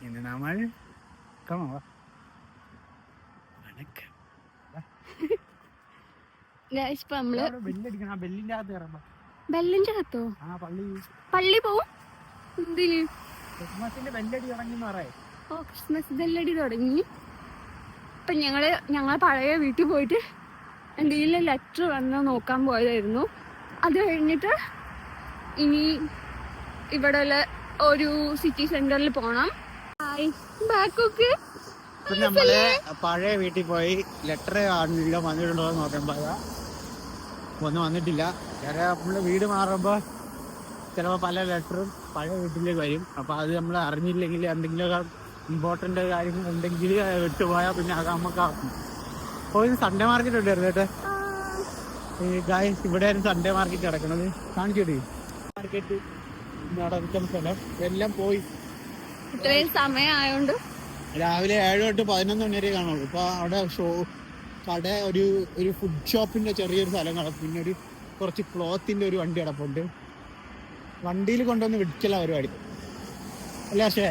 ഇന്ന് നമ്മൾ ബെല്ലിന്റെ അകത്തോ പള്ളി പോവും എന്തിന്? ക്രിസ്മസിന്റെ ബെല്ലടി തുടങ്ങി. ഓ ക്രിസ്മസ് ബെല്ലടി തുടങ്ങി. ഇപ്പൊ ഞങ്ങളെ പഴയ വീട്ടിൽ പോയിട്ട് എന്തെങ്കിലും ലെറ്റർ വന്ന് നോക്കാൻ പോയതായിരുന്നു. അത് കഴിഞ്ഞിട്ട് ഇനി ഇവിടെ ഒരു സിറ്റി സെന്ററിൽ പോണം. ബാക്കൊക്കെ നമ്മള് പഴയ വീട്ടിൽ പോയി ലെറ്റർ കാണുന്നില്ല, വന്നിട്ടുണ്ടോ എന്ന് നോക്കുമ്പോ ഒന്നും വന്നിട്ടില്ല. നമ്മള് വീട് മാറുമ്പോ ചിലപ്പോ പല ലെറ്ററും പഴയ വീട്ടിലേക്ക് വരും. അപ്പൊ അത് നമ്മൾ അറിഞ്ഞില്ലെങ്കിൽ എന്തെങ്കിലും ഇമ്പോർട്ടന്റ് കാര്യങ്ങൾ ഉണ്ടെങ്കിൽ വിട്ടുപോയാൽ പിന്നെ അത് നമുക്കാക്കും. പോയി സൺഡേ മാർക്കറ്റ് ഉണ്ടായിരുന്നു കേട്ടെ. ഇവിടെ സൺഡേ മാർക്കറ്റ് കിടക്കണത് കാണിച്ചോടി. മാർക്കറ്റ് നടക്കുന്ന സ്ഥലം എല്ലാം പോയി. ഇത്രയും സമയമായോണ്ട് രാവിലെ 7 തൊട്ട് 11 മണി വരെ കാണുള്ളൂ. ഇപ്പൊ അവിടെ കട ഒരു ഫുഡ് ഷോപ്പിന്റെ ചെറിയൊരു സ്ഥലം കിടക്കും. പിന്നെ കുറച്ച് ക്ലോത്തിന്റെ ഒരു വണ്ടി കിടപ്പുണ്ട്. വണ്ടിയിൽ കൊണ്ടുവന്ന് വിടിക്കല പരിപാടി അല്ലേ? പക്ഷേ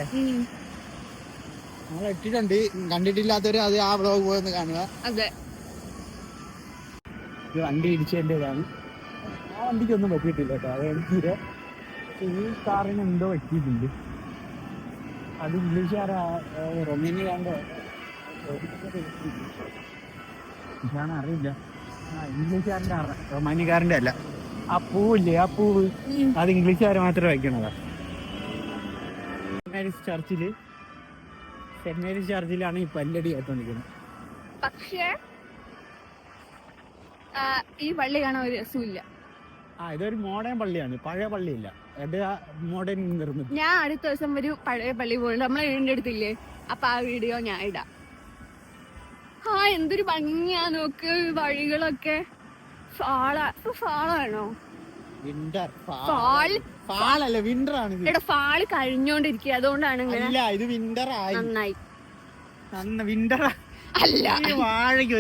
നമ്മൾ ഇട്ടിട്ടുണ്ട്. കണ്ടിട്ടില്ലാത്തവര് അത് ആ വ്ലോഗ് പോയെന്ന് കാണുക. വണ്ടി ഇടിച്ചതിൻ്റെതാണ്. ആ വണ്ടിക്കൊന്നും പറ്റിയിട്ടില്ല കേട്ടോ. അത് എനിക്ക് ഈ കാറിന് എന്തോ പറ്റിയിട്ടുണ്ട്. അത് ഇംഗ്ലീഷുകാരാ റൊമേനിയാണ്ടോ ഇതാണ് അറിയില്ല. ഇംഗ്ലീഷുകാരൻ്റെ റൊമാനിയക്കാരൻ്റെ അല്ല. ആ പൂവില്ലേ, ആ പൂവ് അത് ഇംഗ്ലീഷുകാർ മാത്രം വയ്ക്കണതാ. സെന്റ് മേരീസ് ചർച്ചിലാണ് ഈ പല്ലടി ആയിട്ടോണ്ടിരിക്കുന്നത്. പക്ഷേ ഈ പള്ളി കാണാൻ ഒരു രസമില്ല. ഇതൊരു മോഡേൺ പള്ളിയാണ്, പഴയ പള്ളിയില്ല. മോഡേൺ നിർമ്മിതി. ഞാൻ അടുത്ത ദിവസം ഒരു പഴയ പള്ളി പോയിട്ട് നമ്മളെ വീടിന്റെ അടുത്തില്ലേ, അപ്പൊ ആ വീഡിയോ ഞാൻ ഇടാം. എന്തൊരു ഭംഗിയാ നോക്ക്. വഴികളൊക്കെ ഫാളാണോ? വിന്റർ ഫാളല്ല, വിന്റർ ആണ്. ഇവിടെ ഫാള് കഴിഞ്ഞോണ്ടിരിക്കുക, അതുകൊണ്ടാണ് ഇത് വിന്റർ ആയി. നന്നായി. വിന്റർ അല്ല, വാഴയ്ക്ക്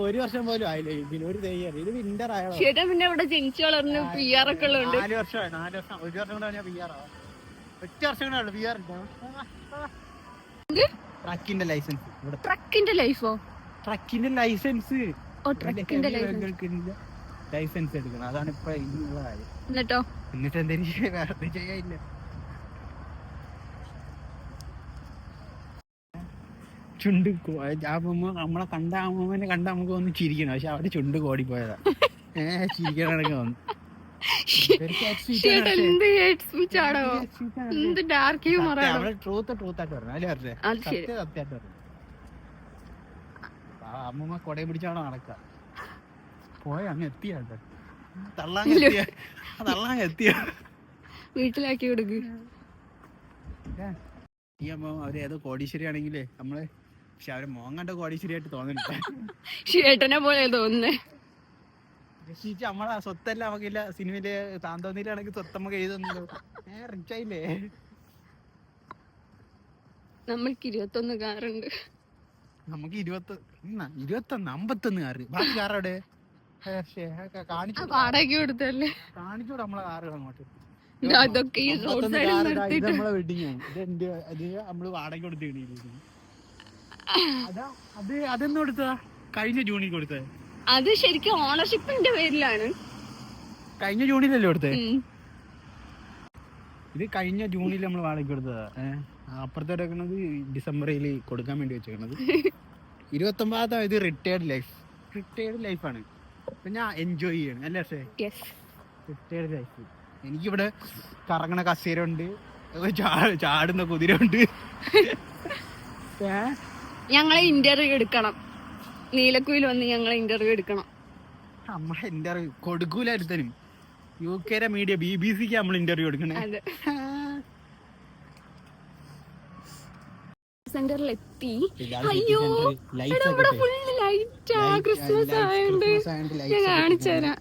ഒരു വർഷം പോലും ആയില്ലേ ഒരു തയ്യാറ്. ഇത് വിന്റർ ആയോ? ചേട്ടൻ പിന്നെ ഇവിടെ ജനിച്ചു വളർന്ന് PR ഒക്കെ ഉള്ളതുകൊണ്ട് 4 വർഷമായി. 4 വർഷം, 1 വർഷം കൊണ്ട് ഞാൻ PR ആവാം. 1 വർഷം കൊണ്ടാണ് PR. ട്രക്കിന്റെ ലൈസൻസ്. ട്രക്കിന്റെ ലൈഫോ? ട്രക്കിന്റെ ലൈസൻസ്. ട്രക്കിന്റെ ലൈസൻസ് എടുക്കണം. അതാണ് ഇപ്പൊ ഇന്നുള്ള കാര്യം. എന്നിട്ട് എന്തെങ്കിലും വേറെ ചെയ്യാനില്ല. ചുണ്ട് നമ്മളെ കണ്ട അമ്മൂമ്മനെ കണ്ട നമുക്ക് ഒന്ന് ചിരിക്കണം. പക്ഷെ അവിടെ ചുണ്ട് കോടിപ്പോയതാ. ചിരിക്കാനൊക്കെ വന്നു. അമ്മൂമ്മ കൊടയും പിടിച്ചാണോ നടക്ക പോയ അങ്ങ് എത്തിയ തള്ളാൻ എത്തിയ വീട്ടിലാക്കി കൊടുക്ക്. ഈ അമ്മ അവരേതോ കോടീശ്വരി ആണെങ്കിലേ നമ്മള്, പക്ഷെ അവരെ മോങ്ങണ്ട കോടീശ്വരിയായിട്ട് തോന്നുന്നില്ല. ചേട്ടനെ പോലെ തോന്നുന്നേ. രക്ഷിച്ച് നമ്മളെ സ്വത്തെല്ലാം നമുക്കില്ല. സിനിമയില് താന്തോന്നിയിലാണെങ്കിൽ സ്വത്ത് നമുക്ക് എഴുതുന്നല്ലോ. റിച്ചായില്ലേ? നമ്മൾക്ക് 21 കാറുണ്ട്. നമുക്ക് 21 51 കാറ്. ബാക്കി കാറവിടെ വാടക കൊടുത്തല്ലേ? കാണിച്ചൂടെ നമ്മളെ കാറുകൾ അങ്ങോട്ട്. അതൊക്കെ ഈ റോഡ് സൈഡിൽ നിർത്തിയിട്ട് നമ്മളെ വെഡിങ്ങാണ്. ഇത് നമ്മള് വാടക കൊടുത്ത് അതെന്ന് കൊടുത്തതാ? കഴിഞ്ഞ ജൂണിൽ കൊടുത്തത്. അത് ശരിക്കും ഓണർഷിപ്പിന്റെ പേരിലാണ്. കഴിഞ്ഞ ജൂണിലല്ലേ കൊടുത്തത്? ഇത് കഴിഞ്ഞ ജൂണിൽ നമ്മൾ വാടക കൊടുത്തതാ. അപ്പുറത്തെ എടുക്കുന്നത് ഡിസംബറിൽ കൊടുക്കാൻ വേണ്ടി വെച്ചേക്കണത്. 29 ഇത് റിട്ടയർഡ് ലൈഫാണ്. അപ്പൊ ഞാൻ എൻജോയ് ചെയ്യണം അല്ലേ? Retired life. എനിക്കിവിടെ കറങ്ങണ കസേര ഉണ്ട്, ചാടുന്ന കുതിര ഉണ്ട്. ഞങ്ങളെ ഇന്റർവ്യൂ എടുക്കണം. നീലക്കുയിൽ വന്ന് ഞങ്ങളെ ഇന്റർവ്യൂ എടുക്കണം. നമ്മളെ ഇന്റർവ്യൂ കൊടുക്കൂലായിരുത്തനും. UK മീഡിയ BBC നമ്മൾ ഇന്റർവ്യൂ എടുക്കണേ. സെന്ററിലെത്തി. അയ്യോ ഇവിടെ ഫുള്ള് ലൈറ്റാ. ക്രിസ്മസ് ആയതുകൊണ്ട് ഞാൻ കാണിച്ചു തരാം.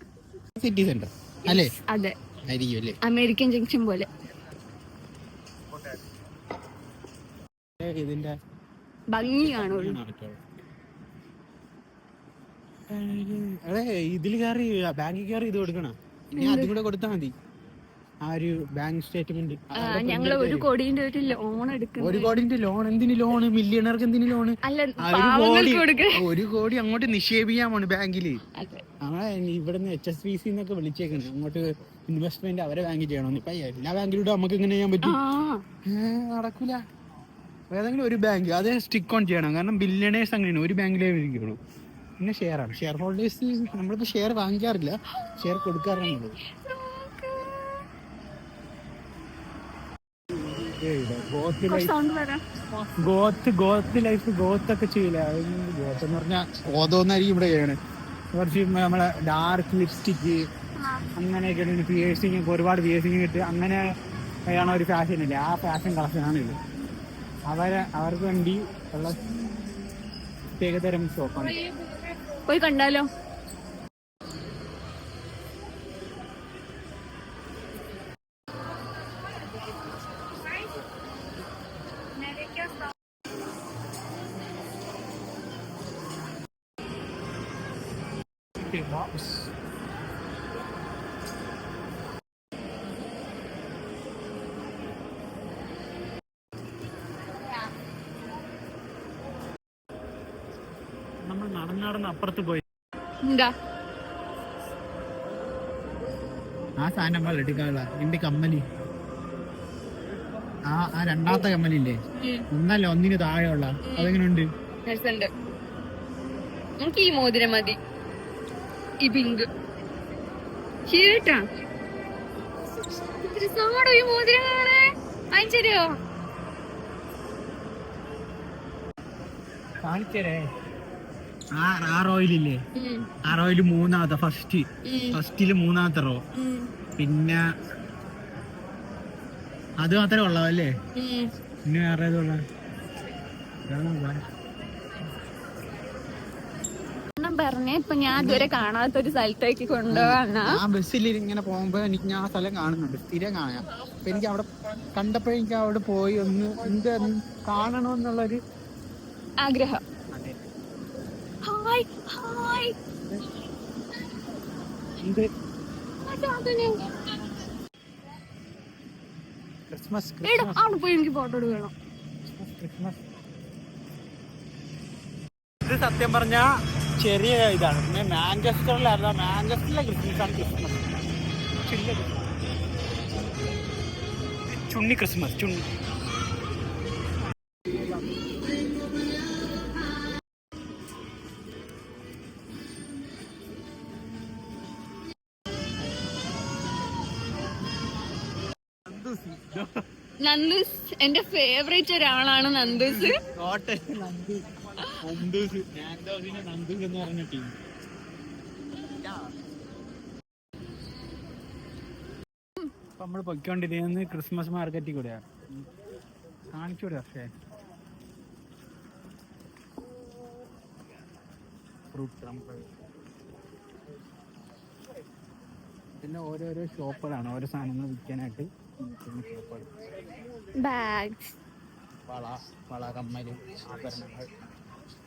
സിറ്റി സെന്റർ അല്ലേ? അതെ, ആയിരിക്കും. അമേരിക്കൻ ജംഗ്ഷൻ പോലെ. ഇതിന്റെ ഭംഗി കാണുള്ളൂ. ഇതില് കയറി ബാങ്കിൽ കയറി ഇത് കൊടുക്കണം. ഇനി അതും കൂടെ കൊടുത്താൽ മതി. ആ ഒരു ബാങ്ക് സ്റ്റേറ്റ്മെന്റ്. ഞങ്ങള് 1 കോടിന്റെ ഒരു ലോൺ എടുക്കുന്നു. 1 കോടിന്റെ ലോൺ? എന്തിന് ലോണ്? മില്യണർക്ക് എന്തിന് ലോണ്? അല്ല, 1 കോടി അങ്ങോട്ട് നിക്ഷേപിക്കാൻ പോണ് ബാങ്കില്. നമ്മളെ ഇവിടുന്ന് HSBC എന്നൊക്കെ വിളിച്ചേക്കണ് അങ്ങോട്ട് ഇൻവെസ്റ്റ്മെന്റ് അവരെ ബാങ്കിൽ ചെയ്യണമെന്ന്. ഇപ്പൊ എല്ലാ ബാങ്കിലൂടെ നമുക്ക് ഇങ്ങനെ ചെയ്യാൻ പറ്റും? നടക്കൂല. ഏതെങ്കിലും ഒരു ബാങ്ക് അത് സ്റ്റിക്ക് ഓൺ ചെയ്യണം. കാരണം ബില്യണേഴ്സ് അങ്ങനെയാണ്, ഒരു ബാങ്കിലേ ഇരിക്കുള്ളൂ. പിന്നെ ഷെയറാണ്, ഷെയർ ഹോൾഡേഴ്സ്. നമ്മളിപ്പോ ഷെയർ വാങ്ങിക്കാറില്ല, ഷെയർ കൊടുക്കാറാണുള്ളത്. ഗോത്ത് ലൈഫ് ഗോത്തൊക്കെ ചെയ്യില്ല. ഗോത്ത് എന്ന് പറഞ്ഞാൽ ഗോതോന്നായിരിക്കും ഇവിടെ ചെയ്യണേ. കുറച്ച് നമ്മളെ ഡാർക്ക് ലിപ്സ്റ്റിക്ക് അങ്ങനെയൊക്കെയാണ്. പിയേഴ്സിങ് ഒക്കെ ഒരുപാട് പിയേഴ്സിങ് കിട്ടുക അങ്ങനെ ആണ് ഒരു ഫാഷൻ ഇല്ലേ, ആ ഫാഷൻ കളക്ഷനാണ് ഇത്. അവർക്ക് വേണ്ടി ഉള്ള പ്രത്യേകതരം ഷോപ്പാണ്. പോയി കണ്ടാലോ? നമ്മൾ നടന്ന് അപ്പുറത്ത് പോയി എന്താ ആ സാധനം പോലെ എടുക്കാനുള്ള എന്റെ കമ്മല്. ആ രണ്ടാമത്തെ കമ്മലില്ലേ, ഒന്നല്ല ഒന്നിന് താഴെയുള്ള, അതെങ്ങനെയുണ്ട്? എനിക്ക് ഈ മോതിരം മതി, ഈ പിങ്ക്. ശരിട്ടാ ഈ മോതിരം വാങ്ങിച്ചോ? കാണിച്ചേ. ആ റോയിലില്ലേ, ആ റോയില് മൂന്നാമത്തെ ഫസ്റ്റില് മൂന്നാമത്തെ റോ. പിന്നെ അത് മാത്രമേ ഉള്ളതല്ലേ? പിന്നെ വേറെ ഏതുള്ള പറഞ്ഞ ഇപ്പൊ ഞാൻ ഇതുവരെ കാണാത്തൊരു സ്ഥലത്തേക്ക് കൊണ്ടുപോകാനാ. ആ ബസ്സിൽ ഇങ്ങനെ പോകുമ്പോ എനിക്ക് ഞാൻ ആ സ്ഥലം കാണുന്നുണ്ട്, സ്ഥിരം കാണാം. അപ്പൊ എനിക്ക് അവിടെ കണ്ടപ്പോ എനിക്ക് അവിടെ പോയി ഒന്ന് എന്ത് കാണണമെന്നുള്ളൊരു ആഗ്രഹം. ഹായ് ഹായ് ക്രിസ്മസ് അവിടെ പോയി എനിക്ക് ഫോട്ടോ എടുക്കണം. ക്രിസ്മസ് ഇത് സത്യം പറഞ്ഞ ചെറിയ ഇതാണ്. പിന്നെ മാഞ്ചസ്റ്ററിലല്ല, മാഞ്ചസ്റ്ററിലെ ക്രിസ്മസ് ആണ് ക്രിസ്മസ്. ചുണ്ണി ക്രിസ്മസ്, ചുണ്ണി. നന്ദൂസ് എന്റെ ഫേവറേറ്റ് ഒരാളാണ്. നന്ദൂസ് എന്ന് പറഞ്ഞ ടീം. നമ്മള് പൊയ്ക്കൊണ്ടിരിക്കുന്നത് ക്രിസ്മസ് മാർക്കറ്റിൽ കൂടെയാണ്. കാണിച്ചൂടെ? പക്ഷേ പിന്നെ ഓരോരോ ഷോപ്പുകളാണ്, ഓരോ സാധനങ്ങൾ വിൽക്കാനായിട്ട് ഷോപ്പുകൾ. ബാഗ്സ്, വള, കമ്മല്, ആഭരണങ്ങൾ,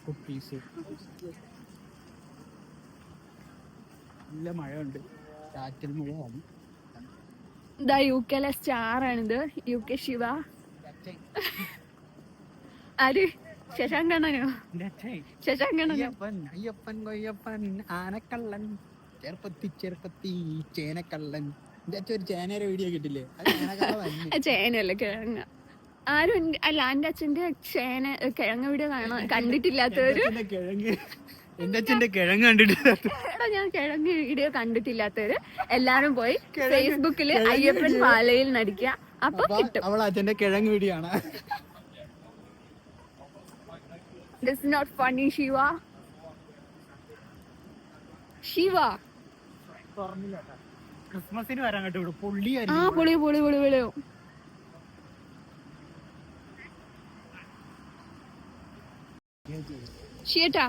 കുക്കീസ്. നല്ല മഴയുണ്ട്, ചാറ്റൽ മഴയാണ്. ഇതാ UK സ്റ്റാർ ആണിത്, UK ശിവ. ആര്? ശശാങ്കണ്ണനോ? അയ്യപ്പൻ കൊയ്യപ്പൻ ആനക്കള്ളൻ ചെറുപ്പത്തി ചേനക്കള്ളൻ. ഒരു ചേനയുടെ വീഡിയോ കിട്ടില്ലേ? ചേനല്ല, കിഴങ്ങ. ആരും അല്ല, എന്റെ അച്ഛന്റെ കിഴങ്ങ വീഡിയോ കണ്ടിട്ടില്ലാത്തവര്. എന്റെ അച്ഛന്റെ കിഴങ്ങ് കണ്ടിട്ടില്ല. ഞാൻ കിഴങ്ങ് വീഡിയോ കണ്ടിട്ടില്ലാത്തവര് എല്ലാരും പോയി ഫേസ്ബുക്കില് അയ്യപ്പൻ പാലയിൽ നടിക്കുക, അപ്പൊ കിട്ടും. അവൾ അച്ഛന്റെ കിഴങ്ങ് വീഡിയോ ആണ്. This is not funny, Shiva. Shiva. ക്രിസ്മസിന് വരാൻ കേട്ടോ പൊള്ളി. ഷീട്ടാ,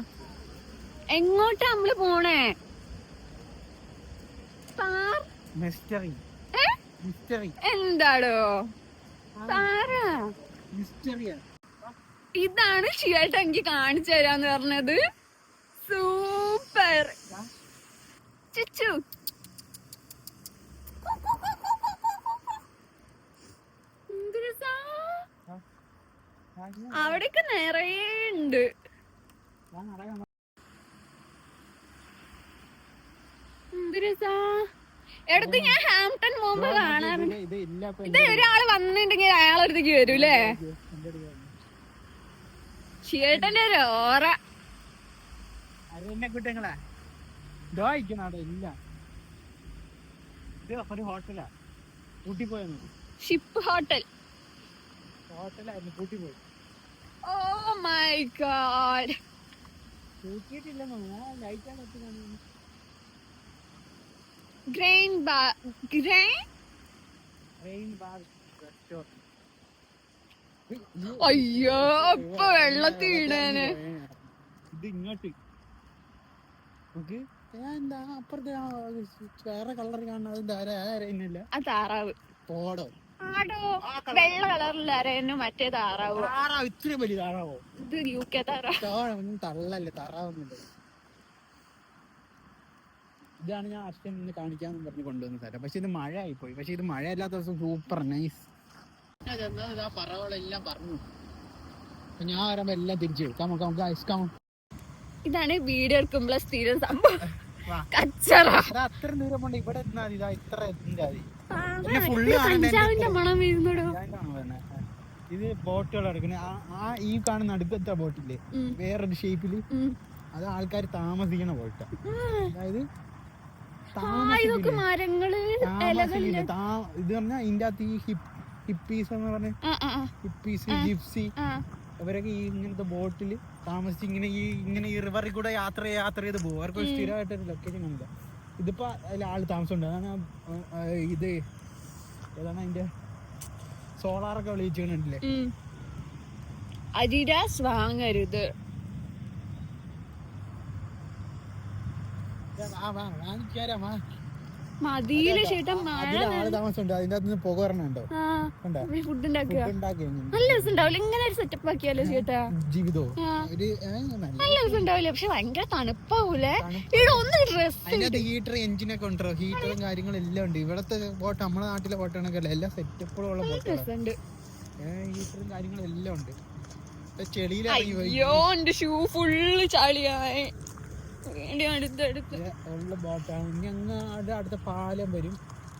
എങ്ങോട്ടാ നമ്മള് പോണേ? എന്താടോ ഇതാണ് ഷിയേട്ട എനിക്ക് കാണിച്ചു തരാന്ന് പറഞ്ഞത്. സൂപ്പർ ചുച്ചു. അവിടെയൊക്കെ നിറയെ ഉണ്ട്. എന്ത് രസാ. എടുത്ത് ഞാൻ ഹാംപ്ടൺ പോകുമ്പോ കാണാറുണ്ട്. ഇത് ഒരാള് വന്നിട്ടുണ്ടെങ്കിൽ അയാളടുത്തേക്ക് വരൂല്ലേ? ചേട്ടന്റെ ഒരു ഓറ. കുട്ടികളെ ഇല്ല, ഇത് ഒരു ഹോട്ടലാ. ഊട്ടി പോയെന്നു. Ship hotel. ഹോട്ടലായിരുന്നു, കൂട്ടി പോയി. Oh my God. കൂട്ടിയിട്ടില്ലെന്നോ, ഞാൻ ലൈറ്റാണ് എത്തിക്കാണ്. ഗ്രെയിൻ ബാർ അയ്യോ ഇപ്പൊ വെള്ളത്തിൽ വീണേന്. ഇത് ഇങ്ങോട്ട് എന്താ അപ്പുറത്തെ വേറെ കളർ കാണുന്നത് അരയില്ല. ആ താറാവ് പോടോ. ആടോ വെള്ള കളറിൽ അരയനും മറ്റേ താറാവ്. താറാവ് ഇത്രയും വലിയ താറാവോ? ഇത് UK താറാവ്. തള്ളല്ലേ, താറാവുന്നില്ല. ഇതാണ് ഞാൻ അച്ഛൻ ഇന്ന് കാണിക്കാന്ന് പറഞ്ഞ് കൊണ്ടുവന്ന സ്ഥലം. പക്ഷെ ഇത് മഴ ആയിപ്പോയി. പക്ഷെ ഇത് മഴ അല്ലാത്ത ദിവസം സൂപ്പർ നൈസ്. ആ പറവകളെല്ലാം പറഞ്ഞു. ഞാൻ വരുമ്പോ എല്ലാം തിരിച്ചു എടുക്കാം. ഇതാണ് വീഡിയോ എടുക്കുമ്പോൾ സ്ഥിരം സംഭവം. കച്ചറ. അത്രയും ദൂരം കൊണ്ട് ഇവിടെ ഇതാ ഇത്ര കഞ്ചാവിന്റെ മണം വീഴുന്നോടോ. ഇത് ബോട്ടുകൾ എടുക്കുന്നത്. ആ ഈ കാണുന്ന അടുക്കത്തെ ബോട്ടില്ലേ, വേറൊരു ഷേപ്പില്, അത് ആൾക്കാർ താമസിക്കണ ബോട്ടാ. അതായത് മരങ്ങള് ഇത് പറഞ്ഞാൽ ഇതിന്റെ അകത്ത് ഈ ഹിപ്പീസ് എന്ന് പറഞ്ഞ ഹിപ്പീസ്, ജിപ്സി, അവരൊക്കെ ഈ ഇങ്ങനത്തെ ബോട്ടില് താമസിച്ച് ഇങ്ങനെ ഈ റിവറിൽ കൂടെ യാത്ര ചെയ്ത് പോകും. അവർക്ക് സ്ഥിരമായിട്ടൊരു ലൊക്കേഷൻ ഉണ്ട്. ഇതിപ്പോ അതിൽ ആള് താമസമുണ്ട്. അതാണ് ഇത് ഏതാണ് അതിന്റെ സോളാറൊക്കെ വിളിച്ചിട്ടുണ്ടല്ലേ. അഡിഡാസ് വാങ്ങരുത്. മതിയില് ചേട്ടൻ മഴ താമസമുണ്ട്. അതിന്റെ അകത്ത് പുക വരണുണ്ടോ? ഫുഡ് ഉണ്ടാക്കുക നല്ല ദിവസം ഉണ്ടാവില്ല. ഇങ്ങനെ ഒരു സെറ്റപ്പ് ആക്കിയാലോ ചേട്ടാ ജീവിതോ നല്ല ദിവസം ഉണ്ടാവില്ല. പക്ഷെ ഭയങ്കര തണുപ്പാവൂലേ. ഇവിടെ ഒന്ന് ഡ്രസ് ഹീറ്റർ, എഞ്ചിനൊക്കെ ഉണ്ടോ? ഹീറ്ററും കാര്യങ്ങളെല്ലാം ഉണ്ട്. ഇവിടത്തെ ബോട്ട് നമ്മുടെ നാട്ടിലെ ബോട്ടാണൊക്കെ എല്ലാ സെറ്റപ്പുകളും ഉള്ള ബോട്ടുണ്ട്. ഹീറ്ററും കാര്യങ്ങളെല്ലാം ഉണ്ട്. അയ്യോ എന്റെ ഷൂ ഫുള്ള് ചളിയായി. ഉള്ള ബോട്ടാണ്. ഇനി അങ്ങ് അടുത്ത പാലം വരും.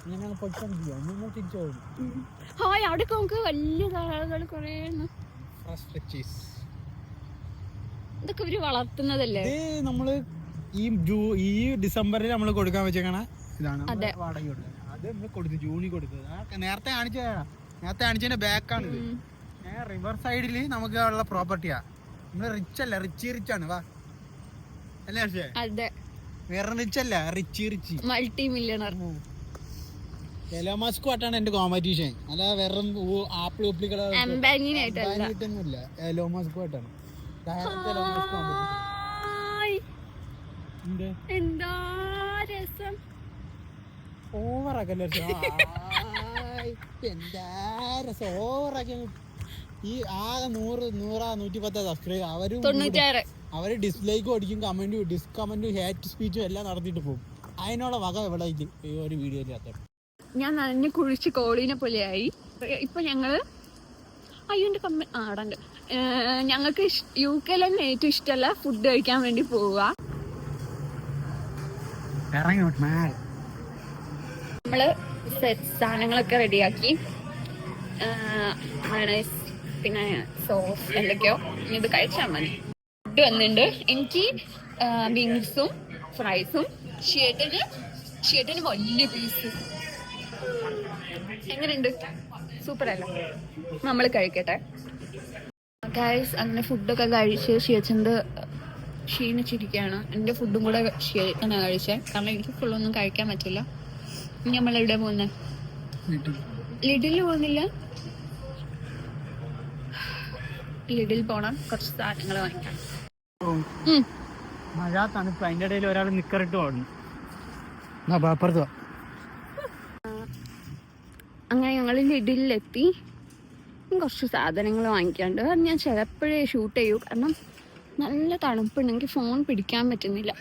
ഇങ്ങനെ പൊട്ടിക്കൊണ്ടിരിക്കും. നിങ്ങൾ തിരിച്ചു പോകും. ഹായ് അവിടെയൊക്കെ നമുക്ക് വലിയ താറാവുകൾ കുറെ. ഇതൊക്കെ ഇവര് വളർത്തുന്നതല്ലേ? നമ്മള് ഈ ഡിസംബറിൽ നമ്മള് കൊടുക്കാൻ വെച്ചേക്കണ ഇതാണ് വാടക കൊടുക്കുന്നത്. അത് നമ്മള് കൊടുത്തു, ജൂണിൽ കൊടുത്തത്. നേരത്തെ കാണിച്ചതിന്റെ ബാക്കാണിത്. റിവർ സൈഡില് നമുക്ക് ഉള്ള പ്രോപ്പർട്ടിയാ. നമ്മള് റിച്ച് അല്ല, റിച്ചാണ്. വാ അല്ലേ? അതെ, വേറെ റിച്ച് അല്ല, റിച്ച് മൾട്ടി മില്യണർ. എലോൺ മസ്കുമായിട്ടാണ് എന്റെ കോമ്പറ്റീഷൻ. അല്ല വെറും ആപ്പിൾ കിട്ടുന്നില്ല. എലോൺ മസ്കുമായിട്ടാണ്. എന്താ രസം. ഓവറാക്കല്ലേ? എന്താ രസം ഓവറാക്കി. ഈ ആകെ 110 സബ്സ്ക്രൈബ് അവര് 96. അവര് ഡിസ്ലൈക്കും അടിക്കും, ഡിസ്കമന്റും ഹേറ്റ് സ്പീച്ചും എല്ലാം നടത്തിയിട്ട് പോകും. അതിനോട് വക ഇവിടെ ഈ ഒരു വീഡിയോയില് ഞാൻ നനഞ്ഞ് കുഴിച്ച് കോളീനെ പോലെയായി. ഇപ്പൊ ഞങ്ങള് അയ്യോന്റെ ആടണ്ട്. ഞങ്ങൾക്ക് UK തന്നെ ഏറ്റവും ഇഷ്ടമല്ല ഫുഡ് കഴിക്കാൻ വേണ്ടി പോവുക. നമ്മള് സാധനങ്ങളൊക്കെ റെഡിയാക്കി, പിന്നെ സോസ് എന്തൊക്കെയോ. ഇത് കഴിച്ചാൽ മതി. ഫുഡ് വന്നിട്ടുണ്ട്. എനിക്ക് വിങ്സും ഫ്രൈസും, ഷേട്ടിന് വലിയ പീസ്. എങ്ങനെയുണ്ട്? സൂപ്പർ അല്ല? നമ്മൾ കഴിക്കട്ടെ ഗൈസ്. അങ്ങനെ ഫുഡൊക്കെ കഴിച്ച് ഷിയച്ചന്ത് ക്ഷീണിച്ചിരിക്കുകയാണ്. എൻ്റെ ഫുഡും കൂടെ ഷിയച്ചനാ കഴിച്ചേ, കാരണം എനിക്ക് ഫുള്ളൊന്നും കഴിക്കാൻ പറ്റില്ല. ഇനി നമ്മളെവിടെ പോകുന്നത്? ലിഡിൽ പോകുന്നില്ല? ലിഡിൽ പോണം, കുറച്ച് സാധനങ്ങൾ വാങ്ങിക്കാം. മഴ തണുപ്പ്, അതിന്റെ ഇടയിൽ ഒരാൾ നിക്കറിട്ട് ഓടുന്നു. അങ്ങനെ ഞങ്ങൾ ലിഡിലെത്തി. കുറച്ച് സാധനങ്ങൾ വാങ്ങിക്കാണ്ട്. ഞാൻ ചിലപ്പോഴേ ഷൂട്ട് ചെയ്യൂ, കാരണം നല്ല തണുപ്പുണ്ടെങ്കിൽ ഫോൺ പിടിക്കാൻ പറ്റുന്നില്ല.